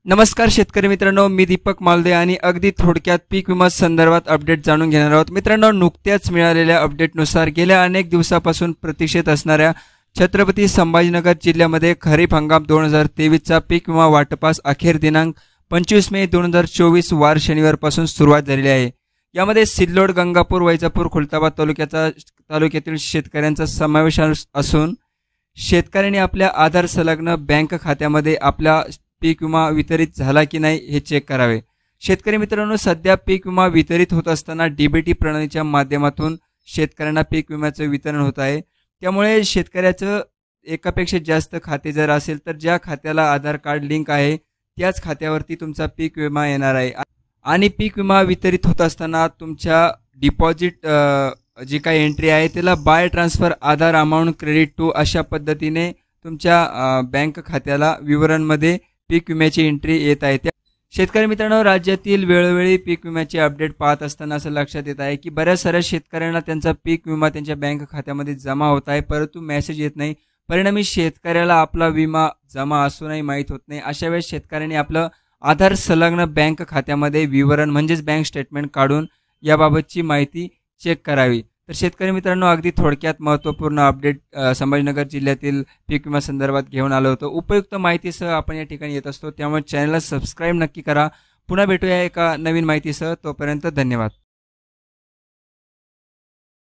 नमस्कार शेतकरी मित्रांनो, मी दीपक मालदे आणि अगदी थोडक्यात पीक विमा संदर्भात अपडेट जाणून घेणार आहोत। मित्रांनो, नुकत्याच मिळालेल्या अपडेटनुसार गेल्या अनेक दिवसापासून प्रतीक्षेत असणाऱ्या छत्रपती संभाजीनगर जिल्ह्यामध्ये खरीप हंगाम 2023 चा पीक विमा वाटपास अखेर दिनांक 25 मे 2024 वार शनिवारपासून सुरुवात झाली आहे। यामध्ये सिल्लोड, गंगापूर, वैजापूर, खुलताबाद तालुक्यातील शेतकऱ्यांचा समावेश असून शेतकऱ्यांनी आपल्या आधार संलग्न बँक खात्यामध्ये आपला पीक विमा वितरित झाला की नाही हे चेक करावे। शेतकरी मित्रांनो, सध्या पीक विमा वितरित होत असताना डीबीटी प्रणालीच्या माध्यमातून शेतकऱ्यांना पीक विम्याचे वितरण होत आहे। त्यामुळे शेतकऱ्याचं एकापेक्षा जास्त खाते जर असेल तर ज्या खात्याला आधार कार्ड लिंक आहे त्याच खात्यावरती तुमचा पीक विमा येणार आहे। आणि पीक विमा वितरित होत असताना तुमच्या डिपॉझिट जी काही एंट्री आहे त्याला by transfer Aadhaar amount credit to अशा पद्धतीने तुमच्या बँक खात्याला विवरणमध्ये पीक विम्याची एंट्री येत आहे। शेतकरी मित्रांनो, राज्यातील वेळोवेळी पीक विम्याचे अपडेट पाहत असताना असं लक्षात येत आहे की बऱ्याच साऱ्या शेतकऱ्यांना त्यांचा पीक विमा त्यांच्या बँक खात्यामध्ये जमा होत आहे, परंतु मेसेज येत नाही। परिणामी शेतकऱ्याला आपला विमा जमा असूनही माहीत होत नाही। अशा वेळेस शेतकऱ्यांनी आपलं आधार संलग्न बँक खात्यामध्ये विवरण म्हणजेच बँक स्टेटमेंट काढून याबाबतची माहिती चेक करावी। तर शेतकरी मित्रांनो, अगदी थोडक्यात महत्त्वपूर्ण अपडेट संभाजीनगर जिल्ह्यातील पीक विमा संदर्भात घेऊन आलो होतो। उपयुक्त माहितीसह आपण या ठिकाणी येत असतो, त्यामुळे चॅनलला सबस्क्राईब नक्की करा। पुन्हा भेटूया एका नवीन माहितीसह, तोपर्यंत धन्यवाद।